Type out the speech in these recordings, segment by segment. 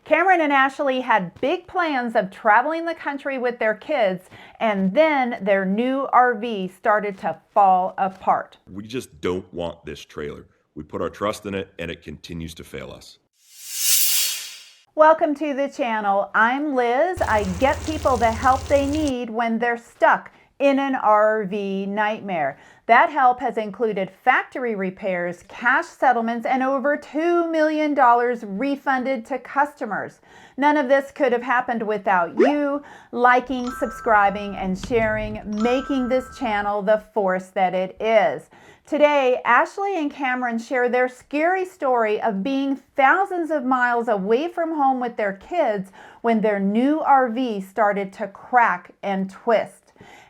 Cameron and Ashley had big plans of traveling the country with their kids, and then their new RV started to fall apart. We just don't want this trailer. We put our trust in it, and it continues to fail us. Welcome to the channel. I'm Liz. I get people the help they need when they're stuck in an RV nightmare. That help has included factory repairs, cash settlements, and over $2 million refunded to customers. None of this could have happened without you liking, subscribing, and sharing, making this channel the force that it is. Today, Ashley and Cameron share their scary story of being thousands of miles away from home with their kids when their new RV started to crack and twist.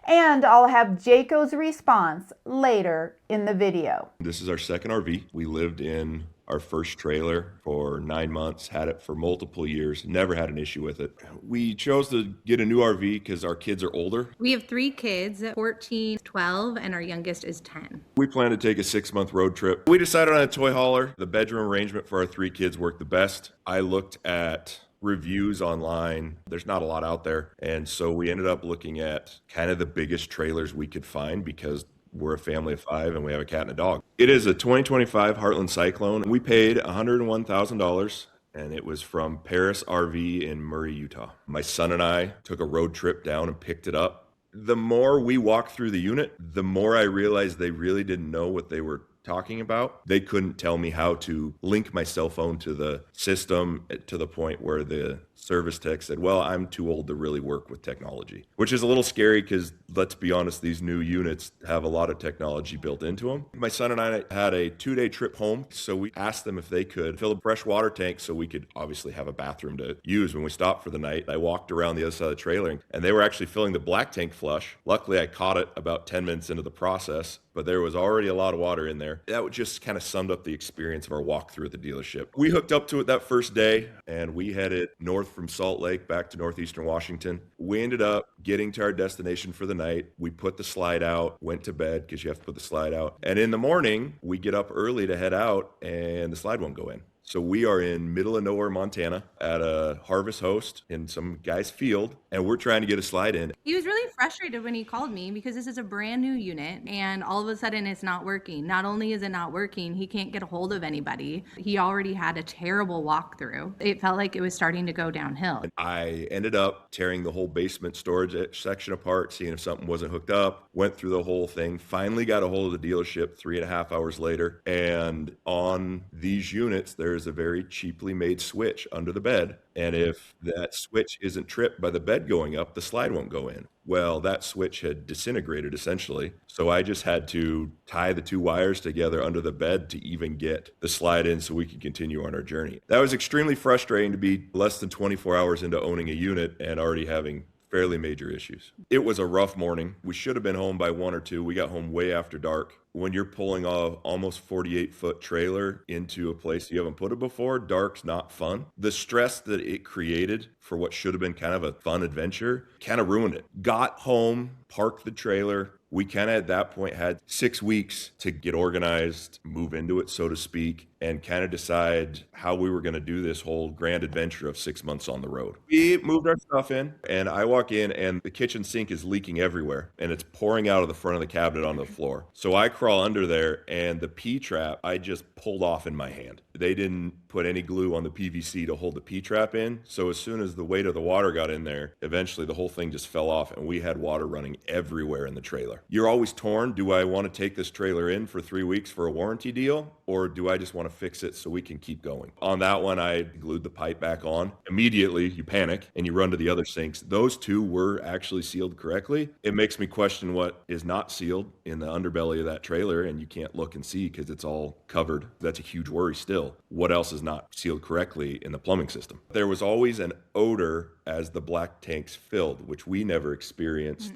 And I'll have Jayco's response later in the video. This is our second RV. We lived in our first trailer for 9 months, had it for multiple years, never had an issue with it. We chose to get a new RV because our kids are older. We have 3 kids, 14, 12, and our youngest is 10. We plan to take a 6-month road trip. We decided on a Toyhauler. The bedroom arrangement for our 3 kids worked the best. I looked at reviews online. There's not a lot out there. And so we ended up looking at kind of the biggest trailers we could find because we're a family of 5 and we have a cat and a dog. It is a 2025 Heartland Cyclone. We paid $101,000 and it was from Paris RV in Murray, Utah. My son and I took a road trip down and picked it up. The more we walked through the unit, the more I realized they really didn't know what they were talking about. They couldn't tell me how to link my cell phone to the system to the point where the service tech said, well, I'm too old to really work with technology, which is a little scary because let's be honest, these new units have a lot of technology built into them. My son and I had a 2-day trip home. So we asked them if they could fill a fresh water tank so we could obviously have a bathroom to use when we stopped for the night. I walked around the other side of the trailer and they were actually filling the black tank flush. Luckily I caught it about 10 minutes into the process, but there was already a lot of water in there. That just kind of summed up the experience of our walk through at the dealership. We hooked up to it that first day and we headed north from Salt Lake back to northeastern Washington. We ended up getting to our destination for the night. We put the slide out, went to bed because you have to put the slide out. And in the morning, we get up early to head out and the slide won't go in. So we are in middle of nowhere, Montana at a harvest host in some guy's field, and we're trying to get a slide in. He was really frustrated when he called me because this is a brand new unit and all of a sudden it's not working. Not only is it not working, he can't get a hold of anybody. He already had a terrible walkthrough. It felt like it was starting to go downhill. I ended up tearing the whole basement storage section apart, seeing if something wasn't hooked up, went through the whole thing, finally got a hold of the dealership 3.5 hours later. And on these units, there's a very cheaply made switch under the bed. And if that switch isn't tripped by the bed going up, the slide won't go in. Well, that switch had disintegrated essentially. So I just had to tie the 2 wires together under the bed to even get the slide in so we could continue on our journey. That was extremely frustrating to be less than 24 hours into owning a unit and already having fairly major issues. It was a rough morning. We should have been home by 1 or 2. We got home way after dark. When you're pulling a almost 48-foot trailer into a place you haven't put it before, dark's not fun. The stress that it created for what should have been kind of a fun adventure kind of ruined it. Got home, parked the trailer. We kind of at that point had 6 weeks to get organized, move into it, so to speak, and kind of decide how we were going to do this whole grand adventure of 6 months on the road. We moved our stuff in, and I walk in, and the kitchen sink is leaking everywhere, and it's pouring out of the front of the cabinet onto the floor. So I crawl under there, and the P-trap I just pulled off in my hand. They didn't put any glue on the PVC to hold the P-trap in, so as soon as the weight of the water got in there, eventually the whole thing just fell off, and we had water running everywhere in the trailer. You're always torn. Do I want to take this trailer in for 3 weeks for a warranty deal, or do I just want to fix it so we can keep going? On that one, I glued the pipe back on. Immediately, you panic and you run to the other sinks. Those 2 were actually sealed correctly. It makes me question what is not sealed in the underbelly of that trailer, and you can't look and see because it's all covered. That's a huge worry still. What else is not sealed correctly in the plumbing system? There was always an odor as the black tanks filled, which we never experienced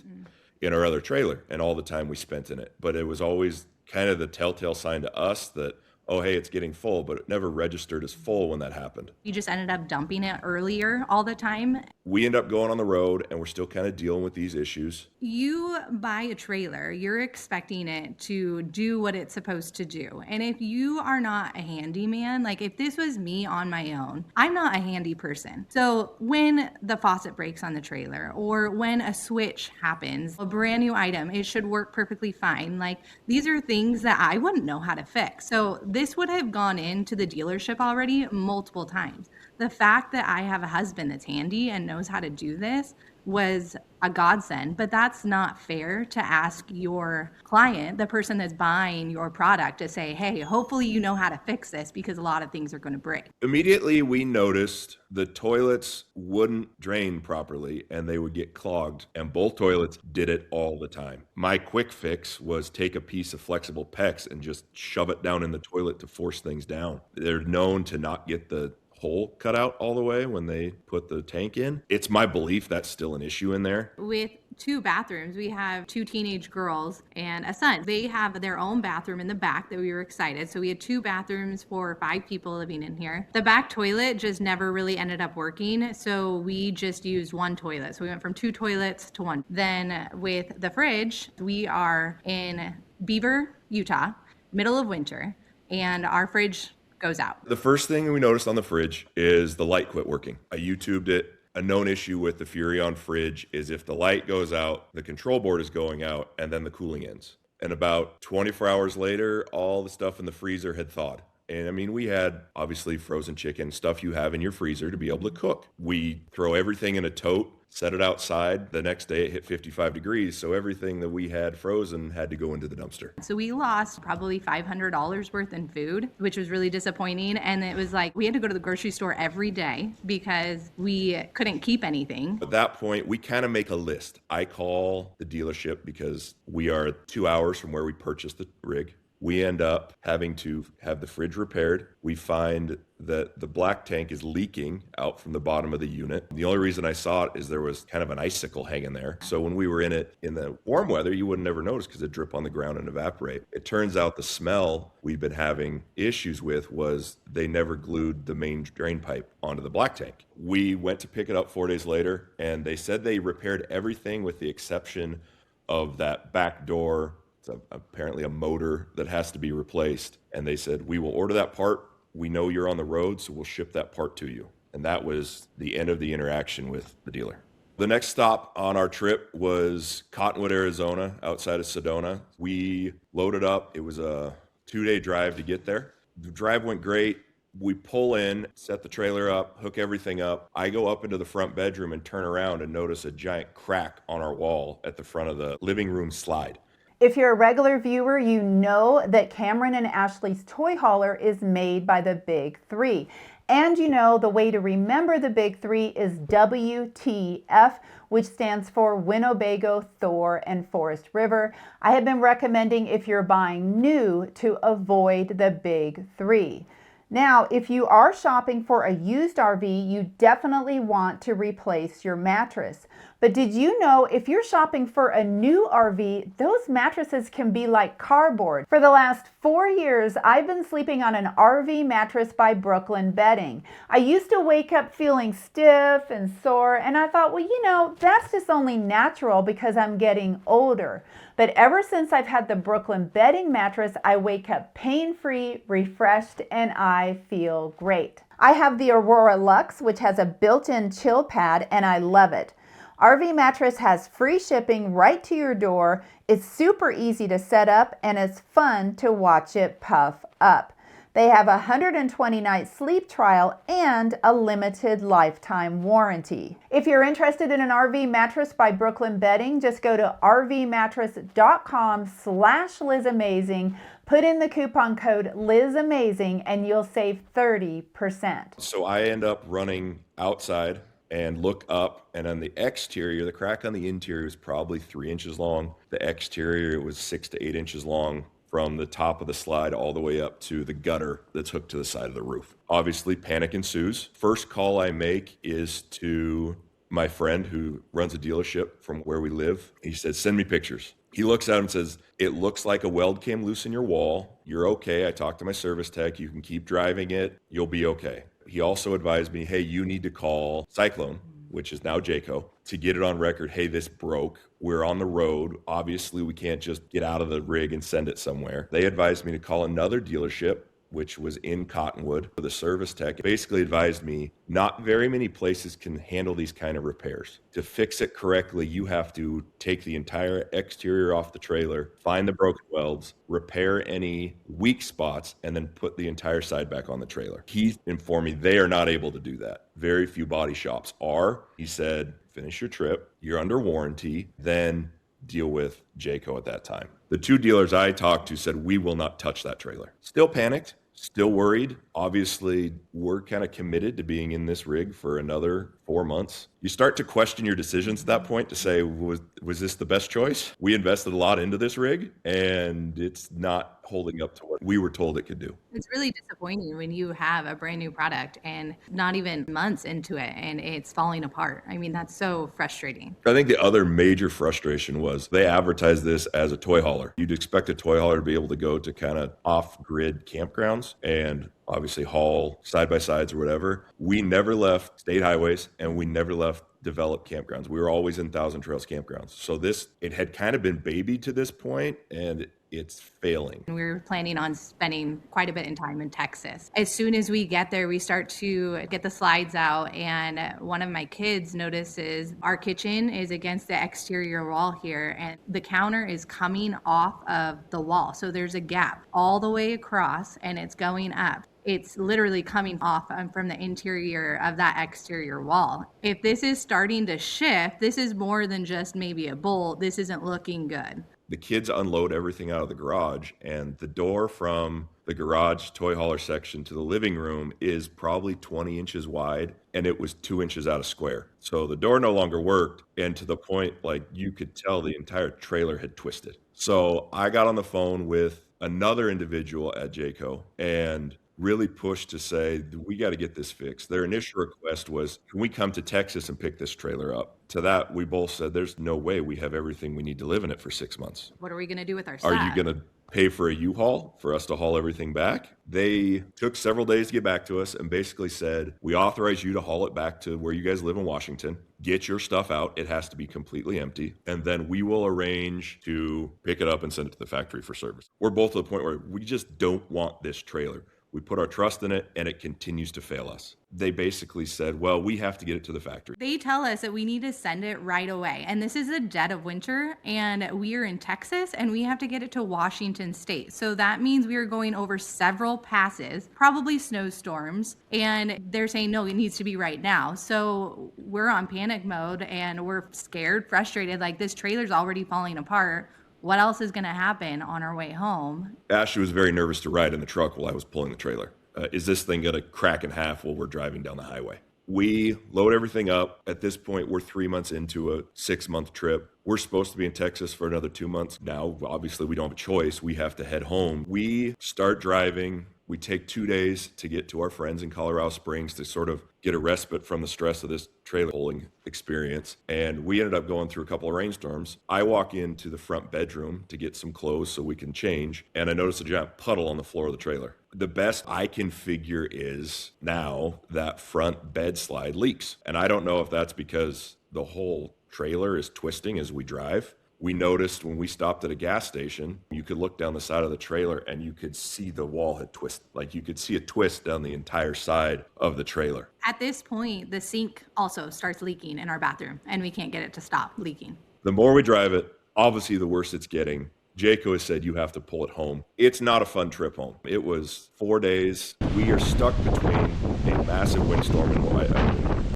in our other trailer and all the time we spent in it. But it was always kind of the telltale sign to us that, oh, hey, it's getting full, but it never registered as full when that happened. You just ended up dumping it earlier all the time. We end up going on the road and we're still kind of dealing with these issues. You buy a trailer, you're expecting it to do what it's supposed to do. And if you are not a handyman, like if this was me on my own, I'm not a handy person. So when the faucet breaks on the trailer or when a switch happens, a brand new item, it should work perfectly fine. Like these are things that I wouldn't know how to fix. So this would have gone into the dealership already multiple times. The fact that I have a husband that's handy and knows how to do this was a godsend, but that's not fair to ask your client, the person that's buying your product, to say, hey, hopefully you know how to fix this because a lot of things are going to break. Immediately, we noticed the toilets wouldn't drain properly and they would get clogged, and both toilets did it all the time. My quick fix was take a piece of flexible PEX and just shove it down in the toilet to force things down. They're known to not get the hole cut out all the way when they put the tank in. It's my belief that's still an issue in there. With 2 bathrooms, we have 2 teenage girls and a son. They have their own bathroom in the back that we were excited. So we had 2 bathrooms for 5 people living in here. The back toilet just never really ended up working. So we just used 1 toilet. So we went from 2 toilets to 1. Then with the fridge, we are in Beaver, Utah, middle of winter, and our fridge goes out. The first thing we noticed on the fridge is the light quit working. I YouTubed it. A known issue with the Furrion fridge is if the light goes out, the control board is going out, and then the cooling ends. And about 24 hours later, all the stuff in the freezer had thawed. And I mean, we had obviously frozen chicken, stuff you have in your freezer to be able to cook. We throw everything in a tote, set it outside. The next day it hit 55 degrees. So everything that we had frozen had to go into the dumpster. So we lost probably $500 worth in food, which was really disappointing. And it was like we had to go to the grocery store every day because we couldn't keep anything. At that point, we kind of make a list. I call the dealership because we are 2 hours from where we purchased the rig. We end up having to have the fridge repaired. We find that the black tank is leaking out from the bottom of the unit. The only reason I saw it is there was kind of an icicle hanging there. So when we were in it in the warm weather, you wouldn't ever notice because it'd drip on the ground and evaporate. It turns out the smell we've been having issues with was they never glued the main drain pipe onto the black tank. We went to pick it up 4 days later, and they said they repaired everything with the exception of that back door. It's apparently a motor that has to be replaced. And they said, we will order that part. We know you're on the road, so we'll ship that part to you. And that was the end of the interaction with the dealer. The next stop on our trip was Cottonwood, Arizona, outside of Sedona. We loaded up. It was a 2-day drive to get there. The drive went great. We pull in, set the trailer up, hook everything up. I go up into the front bedroom and turn around and notice a giant crack on our wall at the front of the living room slide. If you're a regular viewer, you know that Cameron and Ashley's Toyhauler is made by the Big 3. And you know the way to remember the Big 3 is WTF, which stands for Winnebago, Thor, and Forest River. I have been recommending if you're buying new to avoid the Big 3. Now, if you are shopping for a used RV, you definitely want to replace your mattress. But did you know if you're shopping for a new RV, those mattresses can be like cardboard? For the last 4 years, I've been sleeping on an RV mattress by Brooklyn Bedding. I used to wake up feeling stiff and sore, and I thought, well, you know, that's just only natural because I'm getting older. But ever since I've had the Brooklyn Bedding mattress, I wake up pain-free, refreshed, and I feel great. I have the Aurora Luxe, which has a built-in chill pad, and I love it. RV Mattress has free shipping right to your door. It's super easy to set up, and it's fun to watch it puff up. They have a 120-night sleep trial and a limited lifetime warranty. If you're interested in an RV mattress by Brooklyn Bedding, just go to rvmattress.com/LizAmazing, put in the coupon code LizAmazing, and you'll save 30%. So I end up running outside and look up, and on the exterior, the crack on the interior was probably 3 inches long. The exterior was 6 to 8 inches long from the top of the slide all the way up to the gutter that's hooked to the side of the roof. Obviously, panic ensues. First call I make is to my friend who runs a dealership from where we live. He said, send me pictures. He looks at him and says, it looks like a weld came loose in your wall. You're okay. I talked to my service tech. You can keep driving it. You'll be okay. He also advised me, hey, you need to call Cyclone, which is now Jayco, to get it on record. Hey, this broke. We're on the road. Obviously, we can't just get out of the rig and send it somewhere. They advised me to call another dealership, which was in Cottonwood. The service tech basically advised me not very many places can handle these kind of repairs. To fix it correctly, you have to take the entire exterior off the trailer, find the broken welds, repair any weak spots, and then put the entire side back on the trailer. He informed me they are not able to do that. Very few body shops are. He said, finish your trip, you're under warranty, then deal with Jayco at that time. The two dealers I talked to said, we will not touch that trailer. Still panicked, still worried. Obviously, we're kind of committed to being in this rig for another 4 months. You start to question your decisions at that point to say, was this the best choice? We invested a lot into this rig and it's not holding up to what we were told it could do. It's really disappointing when you have a brand new product and not even months into it and it's falling apart. I mean, that's so frustrating. I think the other major frustration was they advertised this as a toy hauler. You'd expect a toy hauler to be able to go to kind of off-grid campgrounds and obviously haul side-by-sides or whatever. We never left state highways and we never left developed campgrounds. We were always in Thousand Trails campgrounds. So it had kind of been babied to this point and it's failing. We were planning on spending quite a bit of time in Texas. As soon as we get there, we start to get the slides out, and one of my kids notices our kitchen is against the exterior wall here, and the counter is coming off of the wall. So there's a gap all the way across, and it's going up. It's literally coming off from the interior of that exterior wall. If this is starting to shift, this is more than just maybe a bolt. This isn't looking good. The kids unload everything out of the garage, and the door from the garage toy hauler section to the living room is probably 20 inches wide, and it was 2 inches out of square. So the door no longer worked, and to the point, like, you could tell the entire trailer had twisted. So I got on the phone with another individual at Jayco and really pushed to say, we got to get this fixed. Their initial request was, can we come to Texas and pick this trailer up? To that, we both said, there's no way. We have everything we need to live in it for 6 months. What are we going to do with our stuff? Are you going to pay for a U-Haul for us to haul everything back? They took several days to get back to us and basically said, we authorize you to haul it back to where you guys live in Washington. Get your stuff out. It has to be completely empty. And then we will arrange to pick it up and send it to the factory for service. We're both at the point where we just don't want this trailer. We put our trust in it and it continues to fail us. They basically said, well, we have to get it to the factory. They tell us that we need to send it right away. And this is the dead of winter and we are in Texas and we have to get it to Washington State. So that means we are going over several passes, probably snowstorms. And they're saying, no, it needs to be right now. So we're on panic mode and we're scared, frustrated, like this trailer's already falling apart. What else is going to happen on our way home? Ashley was very nervous to ride in the truck while I was pulling the trailer. Is this thing going to crack in half while we're driving down the highway? We load everything up. At this point, we're 3 months into a 6-month trip. We're supposed to be in Texas for another 2 months. Now, obviously, we don't have a choice. We have to head home. We start driving. We take 2 days to get to our friends in Colorado Springs to sort of get a respite from the stress of this trailer pulling experience. And we ended up going through a couple of rainstorms. I walk into the front bedroom to get some clothes so we can change. And I notice a giant puddle on the floor of the trailer. The best I can figure is now that front bed slide leaks. And I don't know if that's because the whole trailer is twisting as we drive. We noticed when we stopped at a gas station, you could look down the side of the trailer and you could see the wall had twisted. Like you could see a twist down the entire side of the trailer. At this point, the sink also starts leaking in our bathroom and we can't get it to stop leaking. The more we drive it, obviously the worse it's getting. Jayco has said you have to pull it home. It's not a fun trip home. It was 4 days. We are stuck between a massive windstorm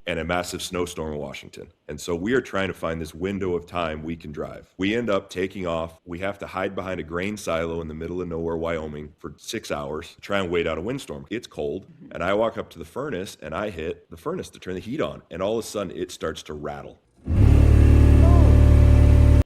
and a massive snowstorm in Washington. And so we are trying to find this window of time we can drive. We end up taking off. We have to hide behind a grain silo in the middle of nowhere, Wyoming for 6 hours to try and wait out a windstorm. It's cold. And I walk up to the furnace and I hit the furnace to turn the heat on. And all of a sudden it starts to rattle.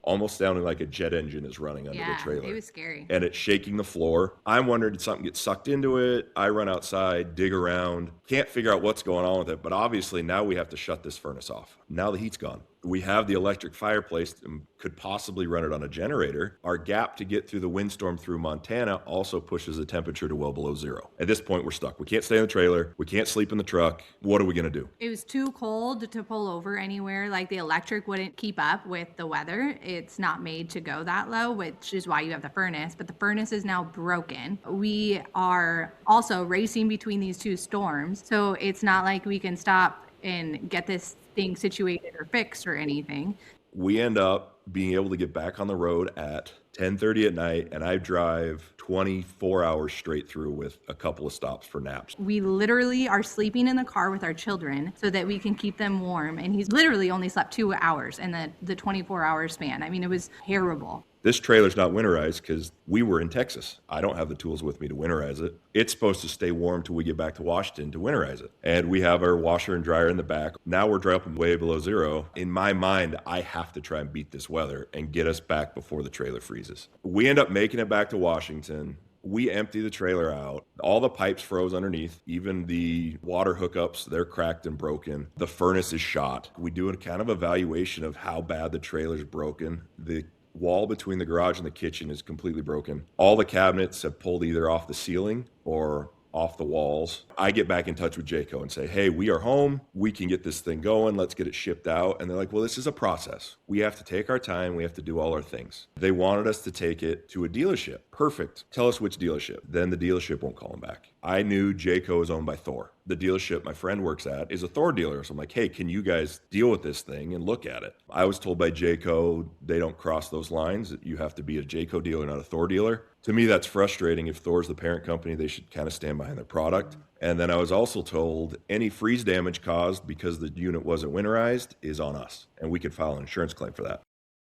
Almost sounding like a jet engine is running under the trailer. It was scary. And it's shaking the floor. I'm wondering, did something get sucked into it? I run outside, dig around, can't figure out what's going on with it. But obviously now we have to shut this furnace off. Now the heat's gone. We have the electric fireplace and could possibly run it on a generator. Our gap to get through the windstorm through Montana also pushes the temperature to well below zero. At this point, we're stuck. We can't stay in the trailer. We can't sleep in the truck. What are we going to do? It was too cold to pull over anywhere. Like the electric wouldn't keep up with the weather. It's not made to go that low, which is why you have the furnace, but the furnace is now broken. We are also racing between these two storms. So it's not like we can stop and get this thing situated or fixed or anything. We end up being able to get back on the road at 10:30 at night, and I drive 24 hours straight through with a couple of stops for naps. We literally are sleeping in the car with our children so that we can keep them warm. And he's literally only slept 2 hours in the 24-hour span. I mean, it was terrible. This trailer's not winterized because we were in Texas. I don't have the tools with me to winterize it. It's supposed to stay warm till we get back to Washington to winterize it. And we have our washer and dryer in the back. Now we're dropping way below zero. In my mind, I have to try and beat this weather and get us back before the trailer freezes. We end up making it back to Washington. We empty the trailer out. All the pipes froze underneath. Even the water hookups, they're cracked and broken. The furnace is shot. We do a kind of evaluation of how bad the trailer's broken. The wall between the garage and the kitchen is completely broken. All the cabinets have pulled either off the ceiling or off the walls. I get back in touch with Jayco and say, hey, we are home. We can get this thing going. Let's get it shipped out. And they're like, well, this is a process. We have to take our time. We have to do all our things. They wanted us to take it to a dealership. Perfect. Tell us which dealership. Then the dealership won't call them back. I knew Jayco is owned by Thor. The dealership my friend works at is a Thor dealer. So I'm like, hey, can you guys deal with this thing and look at it? I was told by Jayco they don't cross those lines. You have to be a Jayco dealer, not a Thor dealer. To me, that's frustrating. If Thor's the parent company, they should kind of stand behind their product. And then I was also told any freeze damage caused because the unit wasn't winterized is on us, and we could file an insurance claim for that.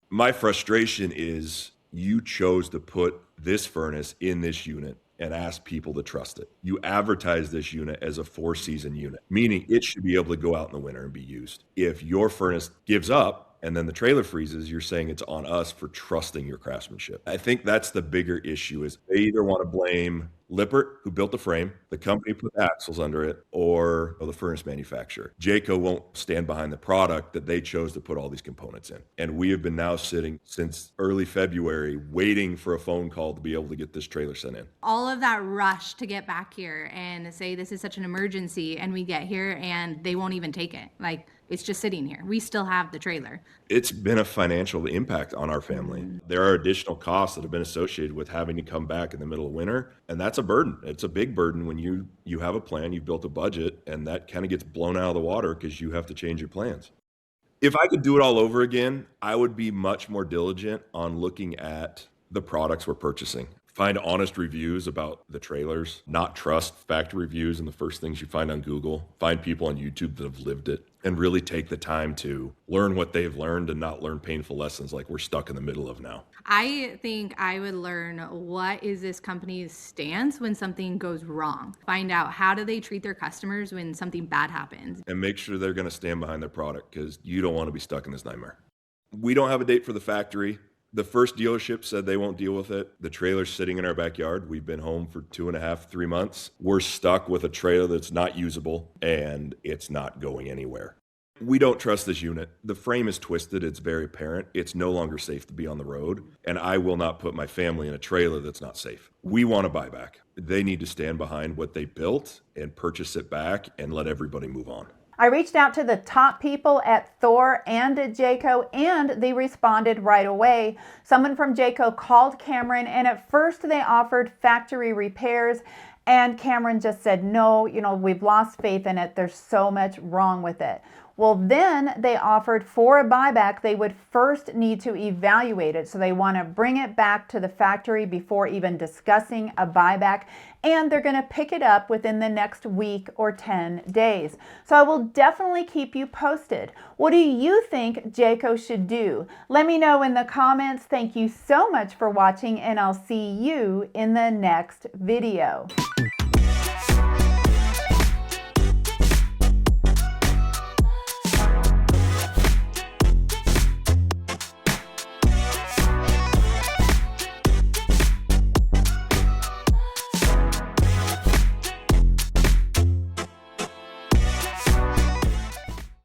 My frustration is you chose to put this furnace in this unit and ask people to trust it. You advertise this unit as a 4-season unit, meaning it should be able to go out in the winter and be used. If your furnace gives up and then the trailer freezes, you're saying it's on us for trusting your craftsmanship. I think that's the bigger issue is they either want to blame Lippert, who built the frame, the company put axles under it, or the furnace manufacturer. Jayco won't stand behind the product that they chose to put all these components in. And we have been now sitting since early February waiting for a phone call to be able to get this trailer sent in. All of that rush to get back here and say this is such an emergency, and we get here and they won't even take it. Like, it's just sitting here. We still have the trailer. It's been a financial impact on our family. There are additional costs that have been associated with having to come back in the middle of winter, and that's a burden. It's a big burden when you have a plan, you've built a budget, and that kind of gets blown out of the water because you have to change your plans. If I could do it all over again, I would be much more diligent on looking at the products we're purchasing. Find honest reviews about the trailers, not trust factory reviews and the first things you find on Google. Find people on YouTube that have lived it and really take the time to learn what they've learned and not learn painful lessons like we're stuck in the middle of now. I think I would learn what is this company's stance when something goes wrong. Find out how do they treat their customers when something bad happens. And make sure they're going to stand behind their product because you don't want to be stuck in this nightmare. We don't have a date for the factory. The first dealership said they won't deal with it. The trailer's sitting in our backyard. We've been home for 2.5, 3 months. We're stuck with a trailer that's not usable and it's not going anywhere. We don't trust this unit. The frame is twisted. It's very apparent. It's no longer safe to be on the road. And I will not put my family in a trailer that's not safe. We want a buyback. They need to stand behind what they built and purchase it back and let everybody move on. I reached out to the top people at Thor and at Jayco, and they responded right away. Someone from Jayco called Cameron, and at first they offered factory repairs, and Cameron just said, no, we've lost faith in it. There's so much wrong with it. Well, then they offered for a buyback, they would first need to evaluate it. So they want to bring it back to the factory before even discussing a buyback. And they're going to pick it up within the next week or 10 days. So I will definitely keep you posted. What do you think Jayco should do? Let me know in the comments. Thank you so much for watching, and I'll see you in the next video.